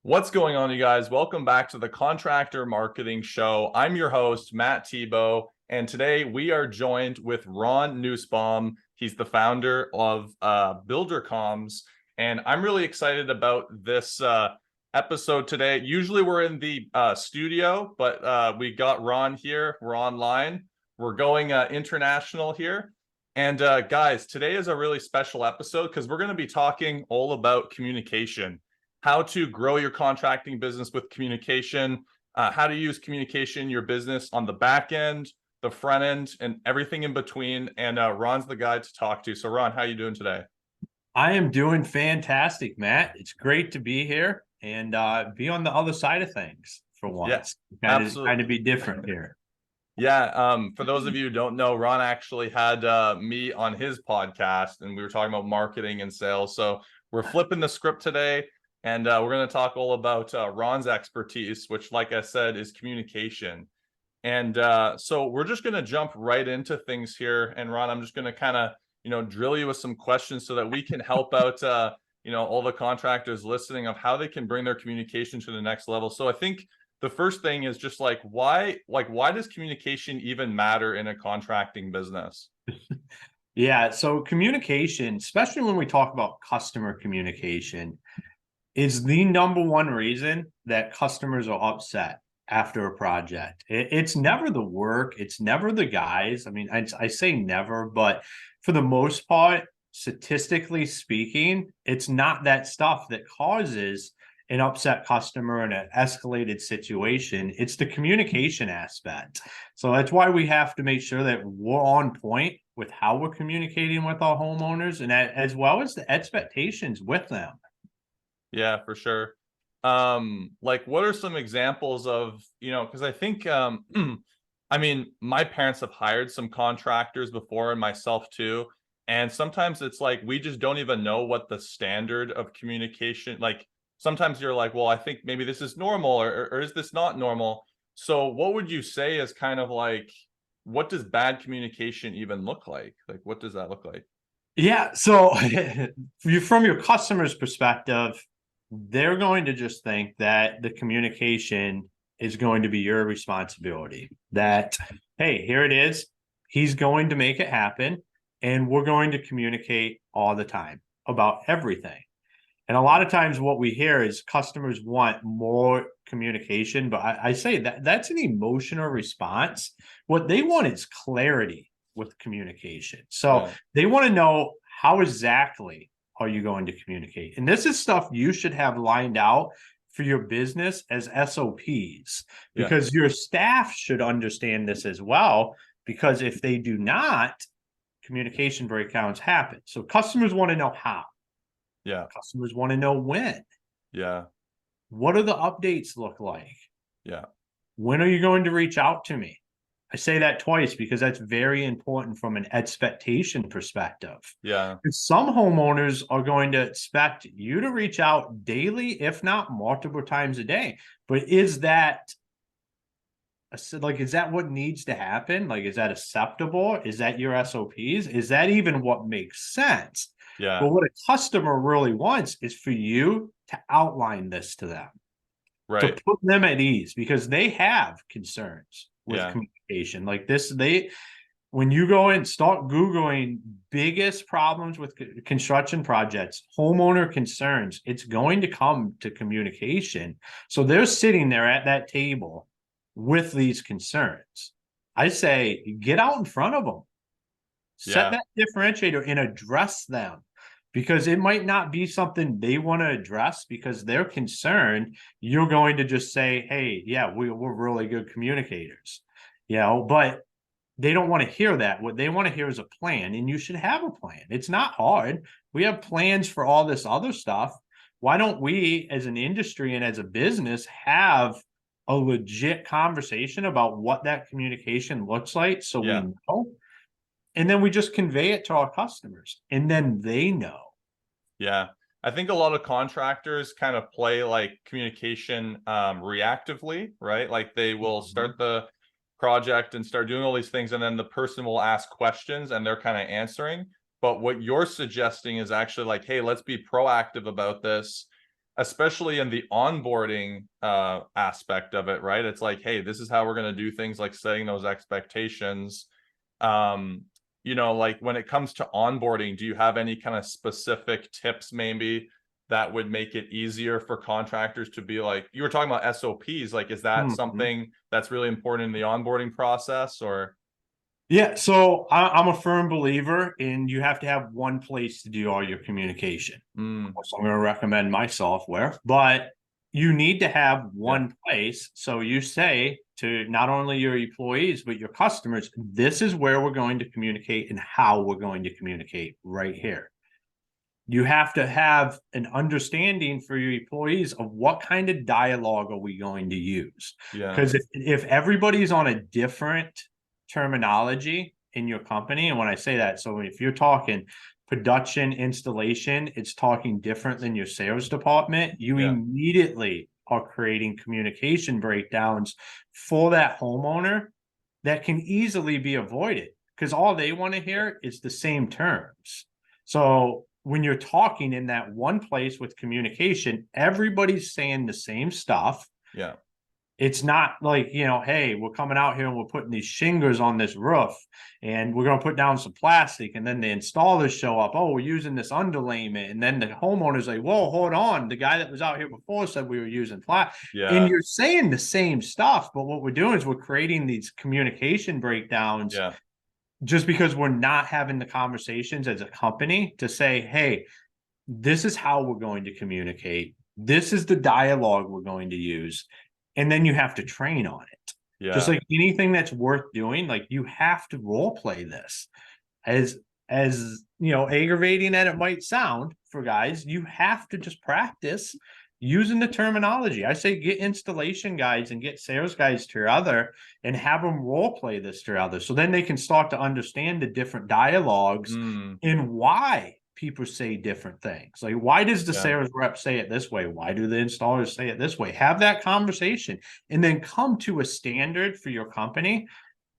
What's going on, you guys? Welcome back to the Contractor Marketing Show. I'm your host, Matt Thibeau, and today we are joined with Ron Nussbaum. He's the founder of BuilderComms, and I'm really excited about this episode today. Usually we're in the studio, but we got Ron here. We're online. We're going international here. And guys, today is a really special episode because we're going to be talking all about communication. How to grow your contracting business with communication, how to use communication in your business on the back end, the front end, and everything in between. And Ron's the guy to talk to. So Ron, how are you doing today? I am doing fantastic, Matt. It's great to be here and be on the other side of things for once. Yeah, absolutely. Kind of be different here. Yeah, for those of you who don't know, Ron actually had me on his podcast, and we were talking about marketing and sales. So we're flipping the script today. And we're going to talk all about Ron's expertise, which, like I said, is communication. And so we're just going to jump right into things here. And Ron, I'm just going to kind of, drill you with some questions so that we can help out, all the contractors listening of how they can bring their communication to the next level. So I think the first thing is just why does communication even matter in a contracting business? Yeah. So communication, especially when we talk about customer communication, is the number one reason that customers are upset after a project. It's never the work. It's never the guys. I mean, I say never, but for the most part, statistically speaking, it's not that stuff that causes an upset customer in an escalated situation. It's the communication aspect. So that's why we have to make sure that we're on point with how we're communicating with our homeowners and as well as the expectations with them. Yeah, for sure. What are some examples of, because I think, I mean, my parents have hired some contractors before and myself too. And sometimes it's like, we just don't even know what the standard of communication, sometimes you're like, well, I think maybe this is normal or is this not normal? So what would you say is kind of what does bad communication even look like? Like, what does that look like? Yeah. So from your customer's perspective, they're going to just think that the communication is going to be your responsibility. That, hey, here it is. He's going to make it happen. And we're going to communicate all the time about everything. And a lot of times what we hear is customers want more communication, but I say that's an emotional response. What they want is clarity with communication. So they want to know how exactly are you going to communicate? And this is stuff you should have lined out for your business as SOPs, because your staff should understand this as well. Because if they do not, communication breakdowns happen. So customers want to know how. Yeah. Customers want to know when. Yeah. What do the updates look like? Yeah. When are you going to reach out to me? I say that twice because that's very important from an expectation perspective. Yeah. Some homeowners are going to expect you to reach out daily, if not multiple times a day. But is that what needs to happen? Is that acceptable? Is that your SOPs? Is that even what makes sense? Yeah. But what a customer really wants is for you to outline this to them. Right. To put them at ease, because they have concerns with communication like this. When you go and start Googling biggest problems with construction projects, homeowner concerns, it's going to come to communication. So they're sitting there at that table with these concerns. I say, get out in front of them. Set that differentiator and address them, because it might not be something they want to address because they're concerned. You're going to just say, hey, yeah, we're really good communicators, but they don't want to hear that. What they want to hear is a plan, and you should have a plan. It's not hard. We have plans for all this other stuff. Why don't we as an industry and as a business have a legit conversation about what that communication looks like so we know? And then we just convey it to our customers, and then they know. Yeah. I think a lot of contractors kind of play communication reactively, right? Like they will start the project and start doing all these things, and then the person will ask questions and they're kind of answering. But what you're suggesting is actually hey, let's be proactive about this. especially in the onboarding aspect of it, right? It's like, hey, this is how we're going to do things, like setting those expectations. Like when it comes to onboarding, do you have any kind of specific tips maybe that would make it easier for contractors to be like, you were talking about SOPs, like, is that something that's really important in the onboarding process, or? Yeah, so I'm a firm believer in you have to have one place to do all your communication. So I'm going to recommend my software, but you need to have one place. So you say to not only your employees, but your customers, this is where we're going to communicate and how we're going to communicate right here. You have to have an understanding for your employees of what kind of dialogue are we going to use. Because if everybody's on a different terminology in your company, and when I say that, so if you're talking production installation, it's talking different than your sales department, you immediately are creating communication breakdowns for that homeowner that can easily be avoided, because all they want to hear is the same terms. So when you're talking in that one place with communication, everybody's saying the same stuff. Yeah. It's not like, hey, we're coming out here and we're putting these shingles on this roof and we're going to put down some plastic, and then the installers show up. Oh, we're using this underlayment. And then the homeowner's like, whoa, hold on. The guy that was out here before said we were using plastic. And you're saying the same stuff, but what we're doing is we're creating these communication breakdowns just because we're not having the conversations as a company to say, hey, this is how we're going to communicate. This is the dialogue we're going to use. And then you have to train on it. Just like anything that's worth doing, like you have to role play this. As aggravating that it might sound for guys, you have to just practice using the terminology. I say get installation guys and get sales guys together and have them role play this together. So then they can start to understand the different dialogues and why people say different things. Like, why does the sales rep say it this way? Why do the installers say it this way? Have that conversation and then come to a standard for your company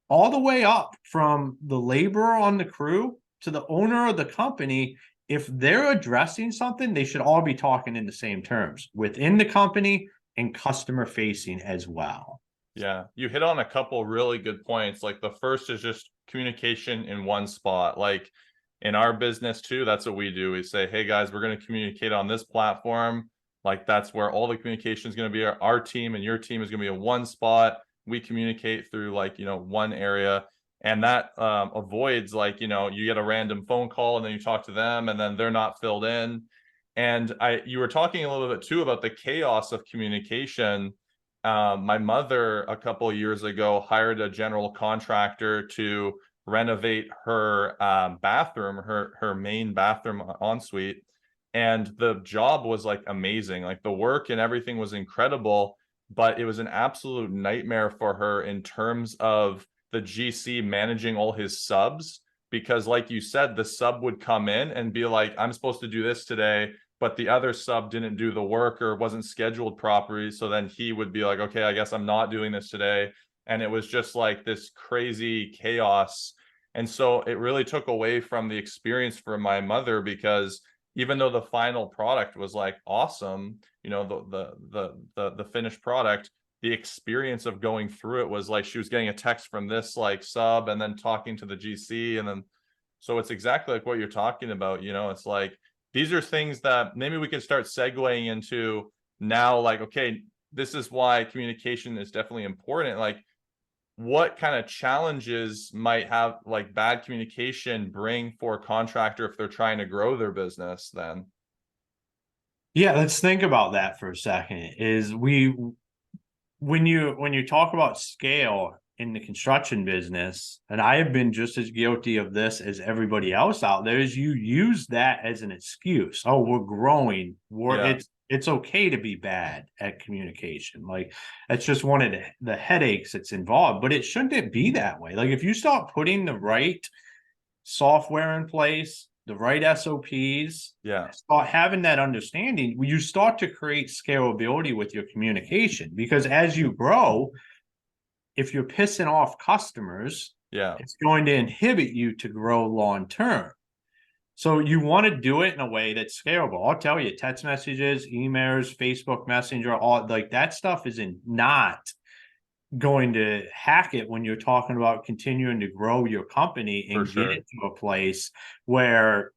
all the way up from the laborer on the crew to the owner of the company. If they're addressing something, they should all be talking in the same terms within the company and customer facing as well. Yeah, you hit on a couple really good points. Like the first is just communication in one spot. Like in our business too, that's what we do. We say, hey guys, we're going to communicate on this platform. Like that's where all the communication is going to be. Our team and your team is going to be in one spot. We communicate through one area. And that avoids you get a random phone call and then you talk to them and then they're not filled in. And you were talking a little bit too about the chaos of communication. My mother a couple of years ago hired a general contractor to renovate her bathroom, her main bathroom ensuite. And the job was amazing. Like the work and everything was incredible, but it was an absolute nightmare for her in terms of the GC managing all his subs, because like you said, the sub would come in and be like, I'm supposed to do this today, but the other sub didn't do the work or wasn't scheduled properly. So then he would be like, okay, I guess I'm not doing this today. And it was just like this crazy chaos. And so it really took away from the experience for my mother, because even though the final product was awesome, the finished product, the experience of going through it was she was getting a text from this sub and then talking to the GC. And then, so it's exactly like what you're talking about. It's these are things that maybe we could start segueing into now. Okay, this is why communication is definitely important. What kind of challenges might have bad communication bring for a contractor if they're trying to grow their business then? Yeah, let's think about that for a second. When you talk about scale in the construction business, and I have been just as guilty of this as everybody else out there, is you use that as an excuse. Oh, we're growing. It's okay to be bad at communication. That's just one of the headaches that's involved, but it shouldn't be that way. If you start putting the right software in place, the right SOPs, start having that understanding, you start to create scalability with your communication. Because as you grow, if you're pissing off customers, it's going to inhibit you to grow long term. So you want to do it in a way that's scalable. I'll tell you, text messages, emails, Facebook Messenger, all like that stuff isn't not going to hack it when you're talking about continuing to grow your company For and get sure. it to a place where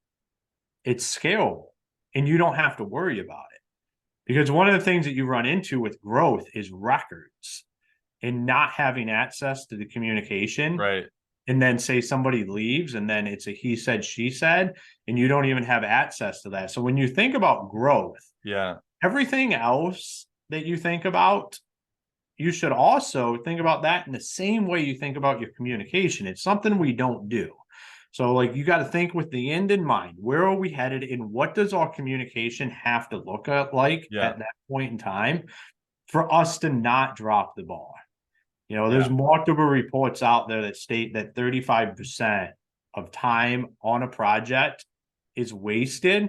it's scalable and you don't have to worry about it. Because one of the things that you run into with growth is records and not having access to the communication. Right. And then say somebody leaves and then it's a he said, she said, and you don't even have access to that. So when you think about growth, Yeah. everything else that you think about, you should also think about that in the same way you think about your communication. It's something we don't do. So like you got to think with the end in mind. Where are we headed and what does our communication have to look like at that point in time for us to not drop the ball? You know, there's multiple reports out there that state that 35% of time on a project is wasted,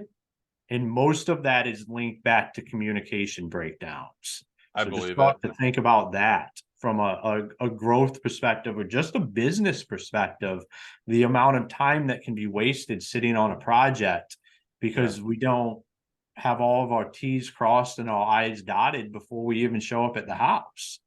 and most of that is linked back to communication breakdowns. I So just believe start it. to think about that from a growth perspective or just a business perspective, the amount of time that can be wasted sitting on a project because we don't have all of our T's crossed and our I's dotted before we even show up at the house.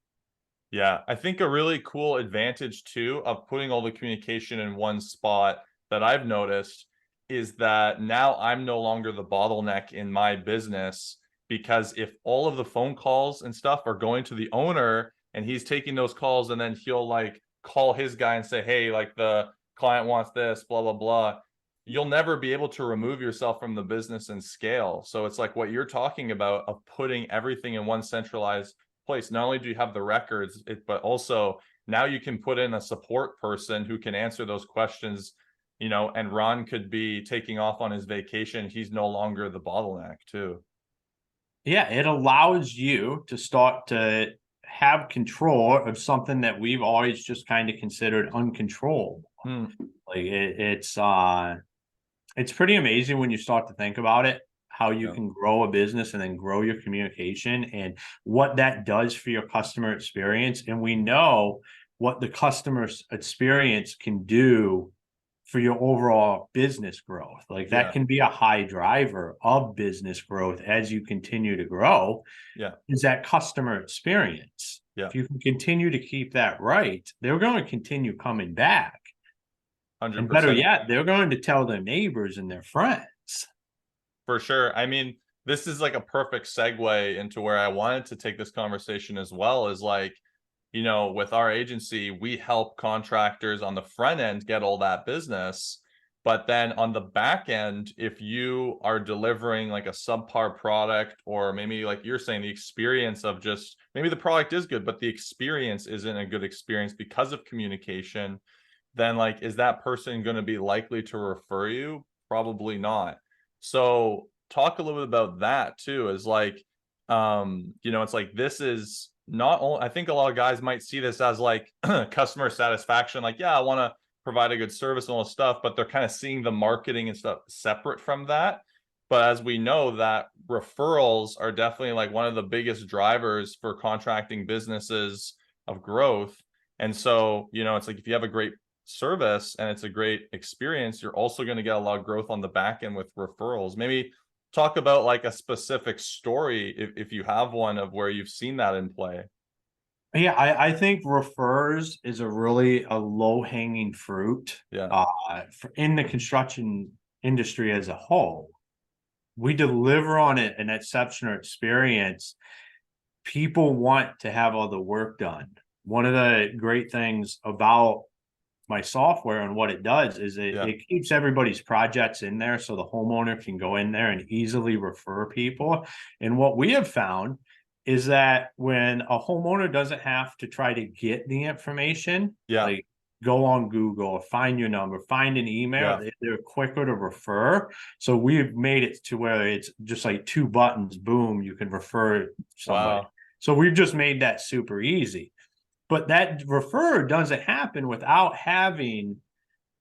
Yeah, I think a really cool advantage too of putting all the communication in one spot that I've noticed is that now I'm no longer the bottleneck in my business, because if all of the phone calls and stuff are going to the owner and he's taking those calls and then he'll like call his guy and say, hey, like the client wants this, blah, blah, blah. You'll never be able to remove yourself from the business and scale. So it's like what you're talking about of putting everything in one centralized place. Not only do you have the records, but also now you can put in a support person who can answer those questions, you know, and Ron could be taking off on his vacation. He's no longer the bottleneck too. Yeah, it allows you to start to have control of something that we've always just kind of considered uncontrollable. Like it's pretty amazing when you start to think about it, how you can grow a business and then grow your communication and what that does for your customer experience. And we know what the customer experience can do for your overall business growth. Like that can be a high driver of business growth as you continue to grow. Is that customer experience. If you can continue to keep that right, they're going to continue coming back. 100%. And better yet, they're going to tell their neighbors and their friends. For sure. I mean, this is like a perfect segue into where I wanted to take this conversation as well, is like, you know, with our agency, we help contractors on the front end get all that business. But then on the back end, if you are delivering like a subpar product, or maybe like you're saying, the experience of just maybe the product is good, but the experience isn't a good experience because of communication, then like, is that person going to be likely to refer you? Probably not. So talk a little bit about that too, is like, you know, it's like, this is not only, I think a lot of guys might see this as like customer satisfaction, like, yeah, I want to provide a good service and all this stuff, but they're kind of seeing the marketing and stuff separate from that. But as we know, that referrals are definitely like one of the biggest drivers for contracting businesses of growth. And so, you know, it's like if you have a great service and it's a great experience, you're also going to get a lot of growth on the back end with referrals. Maybe talk about like a specific story if you have one of where you've seen that in play. Yeah, I think refers is a really a low-hanging fruit. In the construction industry as a whole. We deliver on it an exceptional experience. People want to have all the work done. One of the great things about my software and what it does is it keeps everybody's projects in there so the homeowner can go in there and easily refer people. And what we have found is that when a homeowner doesn't have to try to get the information, like go on Google or find your number, find an email, they're quicker to refer. So we've made it to where it's just like 2 buttons, boom, you can refer somebody. So we've just made that super easy. But that refer doesn't happen without having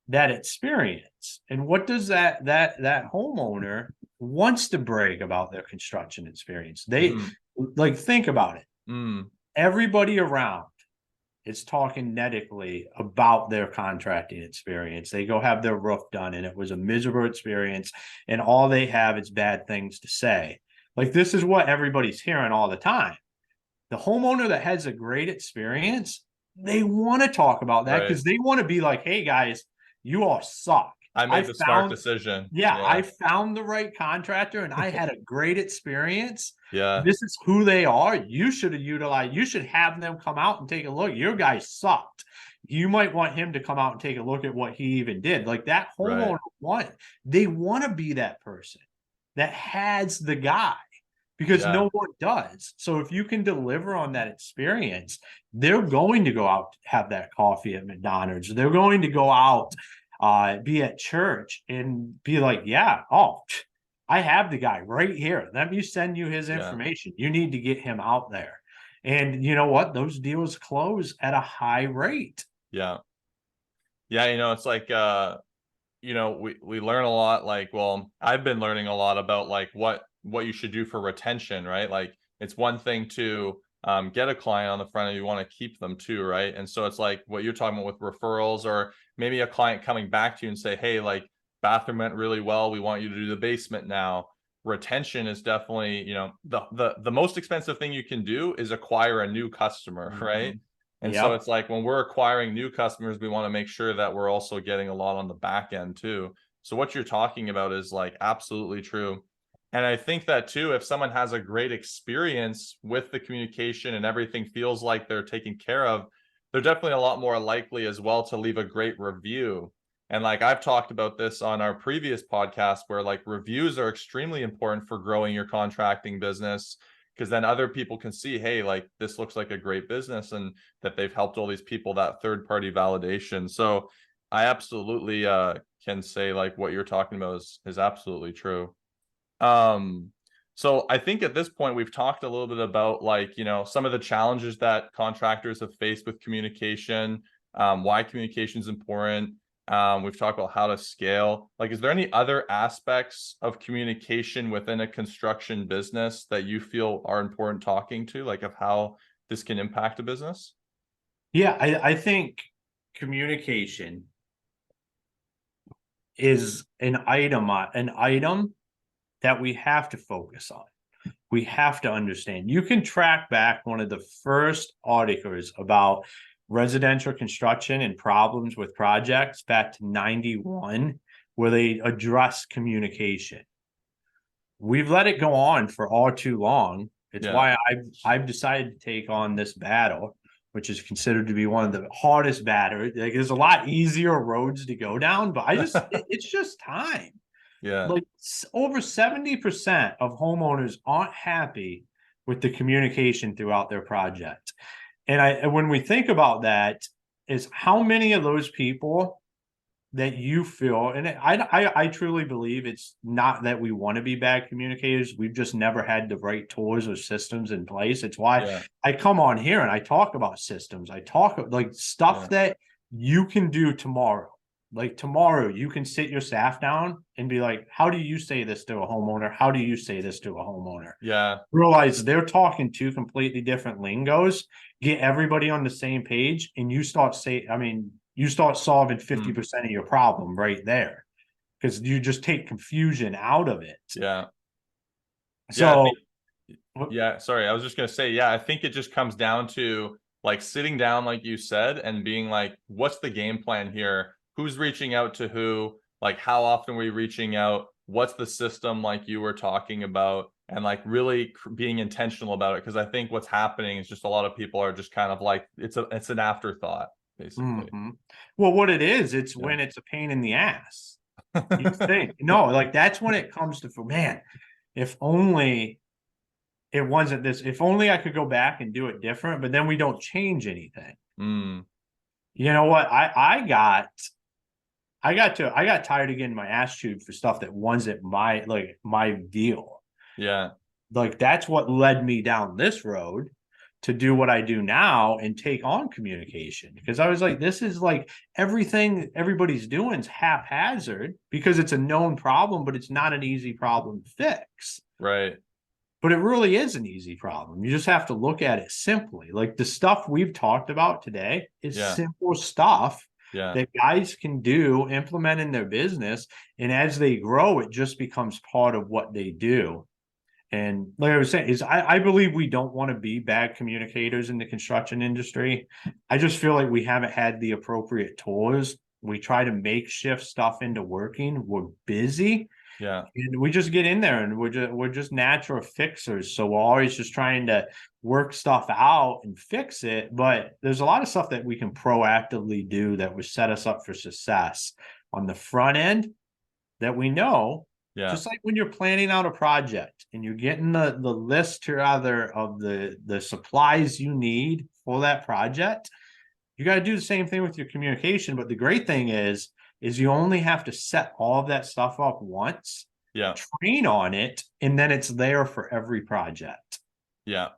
that experience. And what does that homeowner wants to brag about their construction experience? They like think about it. Everybody around is talking negatively about their contracting experience. They go have their roof done and it was a miserable experience and all they have is bad things to say. Like, this is what everybody's hearing all the time. The homeowner that has a great experience, they want to talk about that because they want to be like, hey guys, you all suck. I made the smart decision. Yeah, I found the right contractor and I had a great experience. Yeah. This is who they are. You should have utilized, you should have them come out and take a look. Your guy sucked. You might want him to come out and take a look at what he even did. Like, that homeowner they want to be that person that has the guy, because no one does. So if you can deliver on that experience, they're going to go out, have that coffee at McDonald's. They're going to go out, be at church and be like, yeah, oh, I have the guy right here. Let me send you his information. You need to get him out there. And you know what? Those deals close at a high rate. Yeah. Yeah. It's like, we learn a lot. Like, well, I've been learning a lot about like what you should do for retention, right? Like, it's one thing to get a client on the front end, you want to keep them too, right? And so it's like what you're talking about with referrals, or maybe a client coming back to you and say, hey, like, bathroom went really well, we want you to do the basement now. Retention is definitely, the most expensive thing you can do is acquire a new customer, right? And so it's like, when we're acquiring new customers, we want to make sure that we're also getting a lot on the back end too. So what you're talking about is like absolutely true. And I think that too, if someone has a great experience with the communication and everything feels like they're taken care of, they're definitely a lot more likely as well to leave a great review. And like, I've talked about this on our previous podcast, where like reviews are extremely important for growing your contracting business, because then other people can see, hey, like, this looks like a great business and that they've helped all these people, that third party validation. So I absolutely can say like what you're talking about is absolutely true. So I think at this point we've talked a little bit about like, some of the challenges that contractors have faced with communication, why communication is important. We've talked about how to scale. Like, is there any other aspects of communication within a construction business that you feel are important talking to, like of how this can impact a business? Yeah, I think communication is an item that we have to focus on. We have to understand. You can track back one of the first articles about residential construction and problems with projects back to 91, where they address communication. We've let it go on for all too long. It's why I've decided to take on this battle, which is considered to be one of the hardest battles. Like, there's a lot easier roads to go down, but it's just time. Yeah. Like, over 70% of homeowners aren't happy with the communication throughout their project. And when we think about that, is how many of those people that you feel, and I truly believe it's not that we want to be bad communicators. We've just never had the right tools or systems in place. It's why I come on here and I talk about systems. I talk like stuff that you can do tomorrow. Like, tomorrow you can sit your staff down and be like, how do you say this to a homeowner? How do you say this to a homeowner? Yeah. Realize they're talking two completely different lingos. Get everybody on the same page and you start solving 50% of your problem right there, because you just take confusion out of it. Yeah. So sorry. I was just going to say, I think it just comes down to like sitting down, like you said, and being like, what's the game plan here? Who's reaching out to who? Like, how often are we reaching out? What's the system, like you were talking about? And like really being intentional about it. Because I think what's happening is just a lot of people are just kind of like, it's an afterthought, basically. Well, what it is, it's when it's a pain in the ass. You think, no, like, that's when it comes to, man, if only it wasn't this, if only I could go back and do it different, but then we don't change anything. You know what? I got tired of getting my ass chewed for stuff that wasn't my deal. Yeah. Like, that's what led me down this road to do what I do now and take on communication, because I was like, this is like, everything everybody's doing is haphazard because it's a known problem, but it's not an easy problem to fix. Right. But it really is an easy problem. You just have to look at it simply. Like the stuff we've talked about today is simple stuff that guys can do, implement in their business. And as they grow, it just becomes part of what they do. And like I was saying, I believe we don't want to be bad communicators in the construction industry. I just feel like we haven't had the appropriate tools. We try to makeshift stuff into working. We're busy. Yeah. And we just get in there and we're just natural fixers. So we're always just trying to work stuff out and fix it. But there's a lot of stuff that we can proactively do that would set us up for success on the front end that we know. Yeah. Just like when you're planning out a project and you're getting the list together of the supplies you need for that project, you got to do the same thing with your communication. But the great thing is you only have to set all of that stuff up once, train on it, and then it's there for every project. Yeah.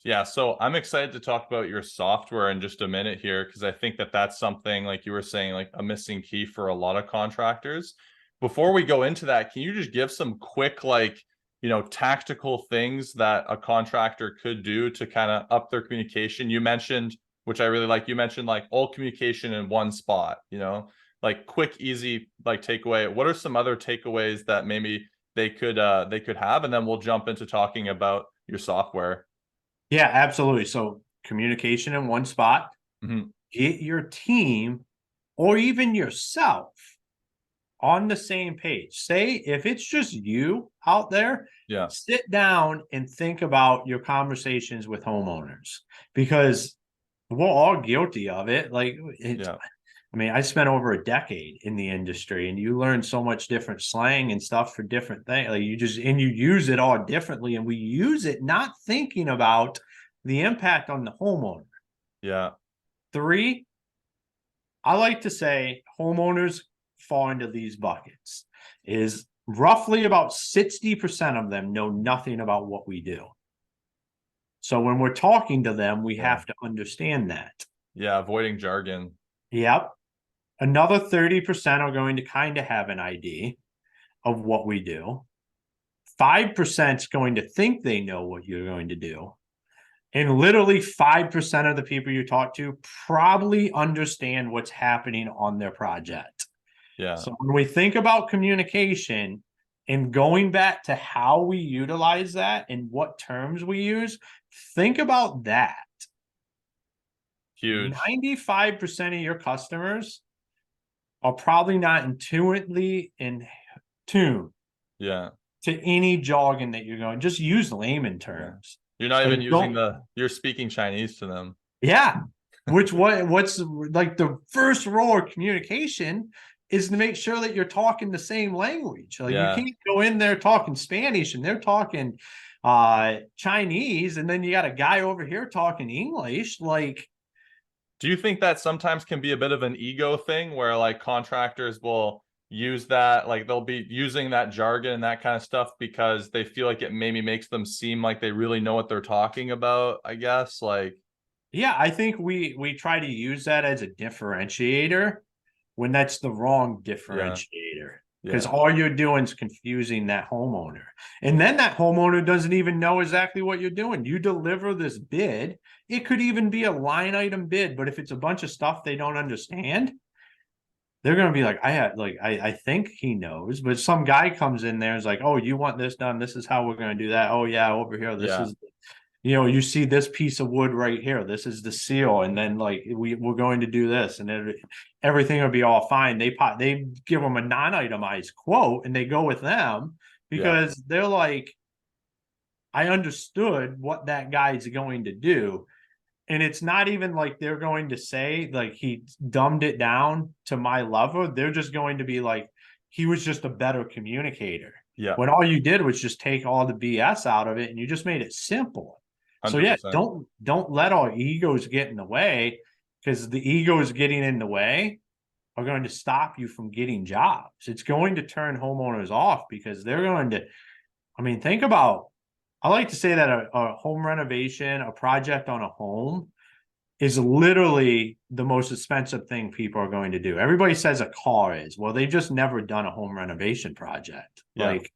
Yeah. So I'm excited to talk about your software in just a minute here, because I think that that's something, like you were saying, like a missing key for a lot of contractors. Before we go into that, can you just give some quick, like, tactical things that a contractor could do to kind of up their communication? You mentioned, which I really like, you mentioned like all communication in one spot, like quick, easy, like takeaway. What are some other takeaways that maybe they could have? And then we'll jump into talking about your software. Yeah, absolutely. So communication in one spot, get your team or even yourself on the same page. Say if it's just you out there, sit down and think about your conversations with homeowners, because we're all guilty of it. Like, I mean, I spent over a decade in the industry, and you learn so much different slang and stuff for different things. Like you use it all differently, and we use it not thinking about the impact on the homeowner. Yeah. 3, I like to say homeowners fall into these buckets. Is roughly about 60% of them know nothing about what we do. So when we're talking to them, we have to understand that. Yeah, avoiding jargon. Yep. Another 30% are going to kind of have an idea of what we do. 5% is going to think they know what you're going to do. And literally 5% of the people you talk to probably understand what's happening on their project. Yeah. So when we think about communication and going back to how we utilize that and what terms we use, think about that. Huge. 95% of your customers are probably not intuitively in tune to any jargon that you're going. Just use layman terms. You're not even using you're speaking Chinese to them. Yeah. What's like the first rule of communication is to make sure that you're talking the same language. Like you can't go in there talking Spanish and they're talking Chinese, and then you got a guy over here talking English. Like, do you think that sometimes can be a bit of an ego thing where like contractors will use that, like they'll be using that jargon and that kind of stuff because they feel like it maybe makes them seem like they really know what they're talking about, I guess? Like, yeah, I think we try to use that as a differentiator when that's the wrong differentiator, because all you're doing is confusing that homeowner. And then that homeowner doesn't even know exactly what you're doing. You deliver this bid. It could even be a line item bid, but if it's a bunch of stuff they don't understand, they're going to be like, I think he knows, but some guy comes in there and is like, oh, you want this done? This is how we're going to do that. Oh yeah, over here. This is, you see this piece of wood right here. This is the seal. And then like, we're going to do this, and everything will be all fine. They give them a non-itemized quote and they go with them because they're like, I understood what that guy's going to do. And it's not even like they're going to say like he dumbed it down to my level. They're just going to be like, he was just a better communicator. Yeah. When all you did was just take all the BS out of it and you just made it simple. 100%. So yeah, don't let our egos get in the way, because the egos getting in the way are going to stop you from getting jobs. It's going to turn homeowners off because they're going to, I mean, think about, I like to say that a home renovation, a project on a home is literally the most expensive thing people are going to do. Everybody says a car is. Well, they've just never done a home renovation project. Yeah. Like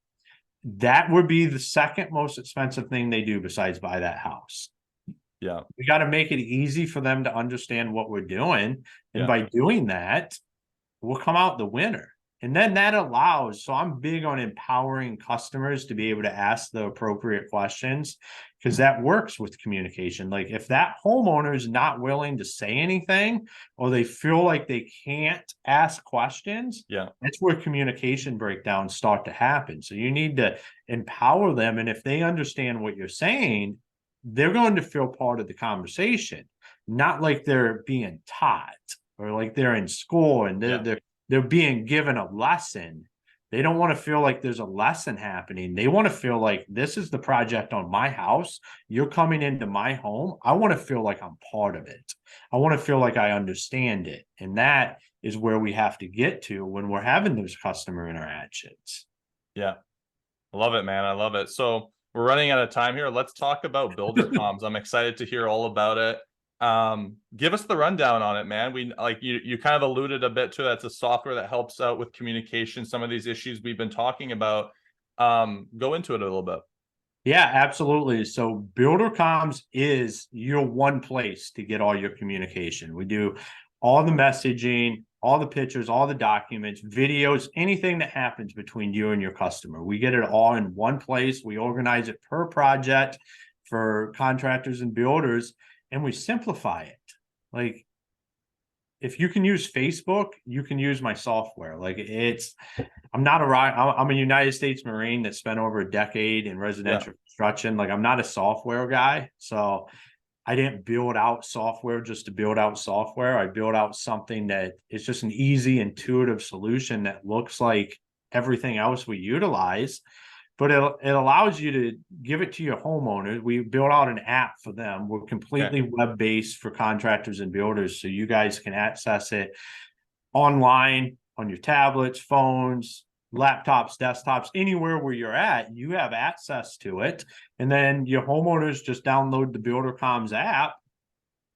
that would be the second most expensive thing they do besides buy that house. Yeah. We got to make it easy for them to understand what we're doing. And Yeah. by doing that, we'll come out the winner. And then that allows, so I'm big on empowering customers to be able to ask the appropriate questions, because that works with communication. Like if that homeowner is not willing to say anything, or they feel like they can't ask questions, Yeah. that's where communication breakdowns start to happen. So you need to empower them. And if they understand what you're saying, they're going to feel part of the conversation, not like they're being taught or like they're in school and they're being given a lesson. They don't want to feel like there's a lesson happening. They want to feel like this is the project on my house. You're coming into my home. I want to feel like I'm part of it. I want to feel like I understand it. And that is where we have to get to when we're having those customer interactions. Yeah. I love it, man. I love it. So we're running out of time here. Let's talk about builder comms. I'm excited to hear all about it. Give us the rundown on it, man. We like you kind of alluded a bit to that. It's a software that helps out with communication, some of these issues we've been talking about. Go into it a little bit. Yeah, absolutely. So Builder Comms is your one place to get all your communication. We do all the messaging, all the pictures, all the documents, videos, anything that happens between you and your customer. We get it all in one place. We organize it per project for contractors and builders, and we simplify it. Like if you can use Facebook, you can use my software. Like I'm a United States Marine that spent over a decade in residential construction. Like I'm not a software guy. So I didn't build out software just to build out software. I built out something that is just an easy, intuitive solution that looks like everything else we utilize, but it allows you to give it to your homeowner. We built out an app for them. We're completely web-based for contractors and builders, so you guys can access it online on your tablets, phones, laptops, desktops, anywhere where you're at, you have access to it. And then your homeowners just download the Builder Comms app.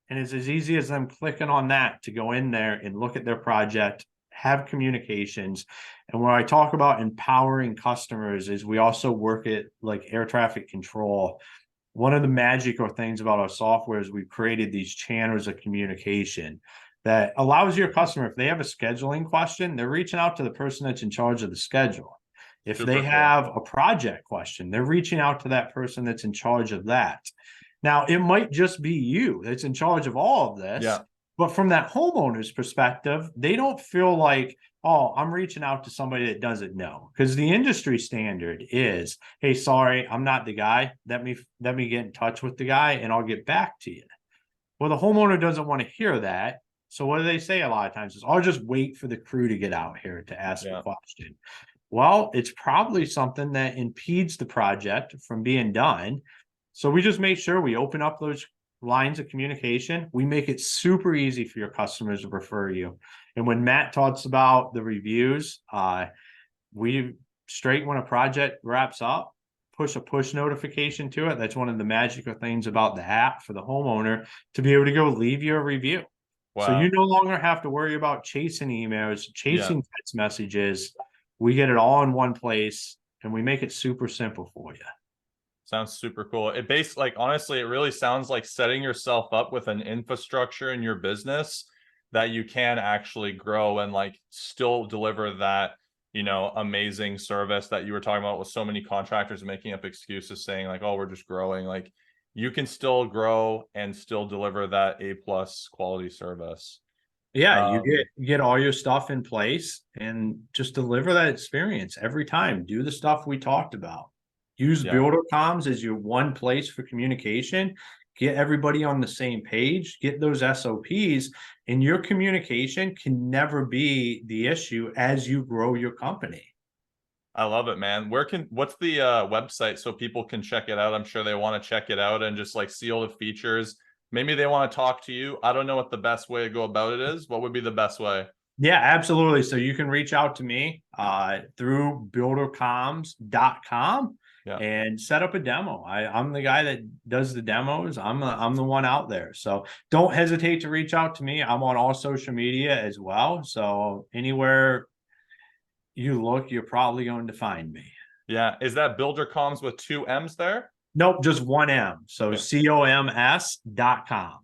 And it's as easy as them clicking on that to go in there and look at their project, have communications. And when I talk about empowering customers is we also work at like air traffic control. One of the magical things about our software is we've created these channels of communication that allows your customer, if they have a scheduling question, they're reaching out to the person that's in charge of the schedule. If they have a project question, they're reaching out to that person that's in charge of that. Now, it might just be you that's in charge of all of this, but from that homeowner's perspective, they don't feel like, oh, I'm reaching out to somebody that doesn't know. Because the industry standard is, hey, sorry, I'm not the guy. Let me get in touch with the guy and I'll get back to you. Well, the homeowner doesn't want to hear that. So what do they say a lot of times is, I'll just wait for the crew to get out here to ask a question. Well, it's probably something that impedes the project from being done. So we just make sure we open up those lines of communication. We make it super easy for your customers to refer you. And when Matt talks about the reviews, we straight when a project wraps up, push a push notification to it. That's one of the magical things about the app for the homeowner to be able to go leave you a review. Wow. So you no longer have to worry about chasing emails, chasing text messages. We get it all in one place and we make it super simple for you. Sounds super cool. It honestly, it really sounds like setting yourself up with an infrastructure in your business that you can actually grow and like still deliver that, amazing service that you were talking about with so many contractors making up excuses saying like, oh, we're just growing. Like you can still grow and still deliver that A+ quality service. Yeah, you get all your stuff in place and just deliver that experience every time. Do the stuff we talked about. Use Builder Comms as your one place for communication. Get everybody on the same page. Get those SOPs, and your communication can never be the issue as you grow your company. I love it, man. What's the website so people can check it out? I'm sure they want to check it out and just like see all the features. Maybe they want to talk to you. I don't know what the best way to go about it is. What would be the best way? Yeah, absolutely. So you can reach out to me through buildercomms.com and set up a demo. I'm the guy that does the demos. I'm the one out there. So don't hesitate to reach out to me. I'm on all social media as well. So anywhere you look, you're probably going to find me. Yeah. Is that Builder Comms with 2 M's there? Nope, just one M. So Okay. COMS.com.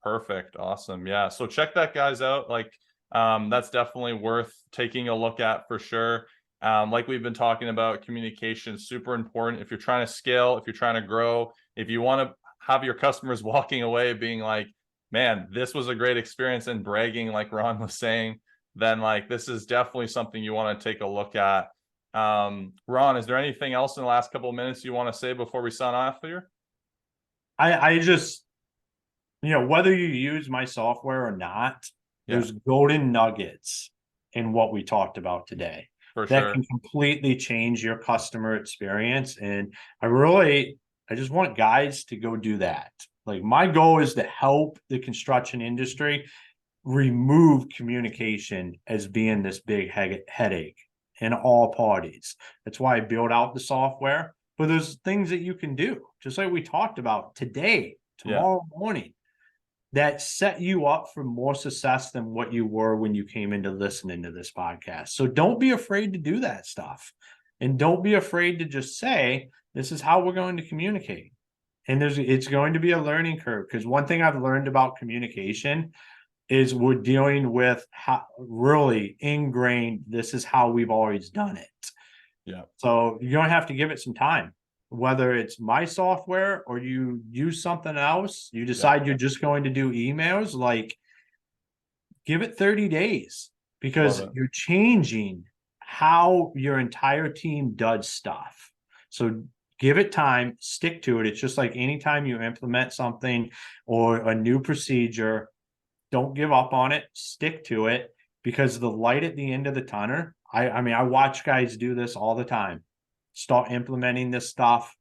Perfect. Awesome. Yeah. So check that guys out. Like, that's definitely worth taking a look at for sure. Like we've been talking about, communication is super important. If you're trying to scale, if you're trying to grow, if you want to have your customers walking away being like, man, this was a great experience, and bragging, like Ron was saying, then like this is definitely something you want to take a look at. Ron, is there anything else in the last couple of minutes you want to say before we sign off here? I just, whether you use my software or not, there's golden nuggets in what we talked about today For that sure. can completely change your customer experience. And I just want guys to go do that. Like, my goal is to help the construction industry remove communication as being this big headache in all parties. That's why I build out the software. But there's things that you can do, just like we talked about today, tomorrow morning, that set you up for more success than what you were when you came into listening to this podcast. So don't be afraid to do that stuff. And don't be afraid to just say, this is how we're going to communicate. And it's going to be a learning curve, because one thing I've learned about communication is we're dealing with how really ingrained, this is how we've always done it. Yeah. So you're going to have to give it some time, whether it's my software or you use something else, you decide you're just going to do emails, like, give it 30 days, because you're changing how your entire team does stuff. So give it time, stick to it. It's just like anytime you implement something or a new procedure, don't give up on it, stick to it, because the light at the end of the tunnel, I mean, I watch guys do this all the time. Start implementing this stuff,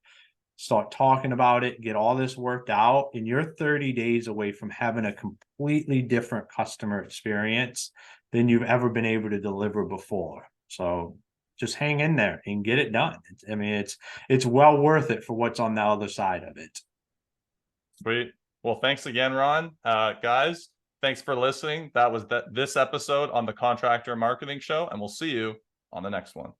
start talking about it, get all this worked out, and you're 30 days away from having a completely different customer experience than you've ever been able to deliver before. So just hang in there and get it done. It's well worth it for what's on the other side of it. Sweet. Well, thanks again, Ron. Guys, thanks for listening. That was this episode on the Contractor Marketing Show, and we'll see you on the next one.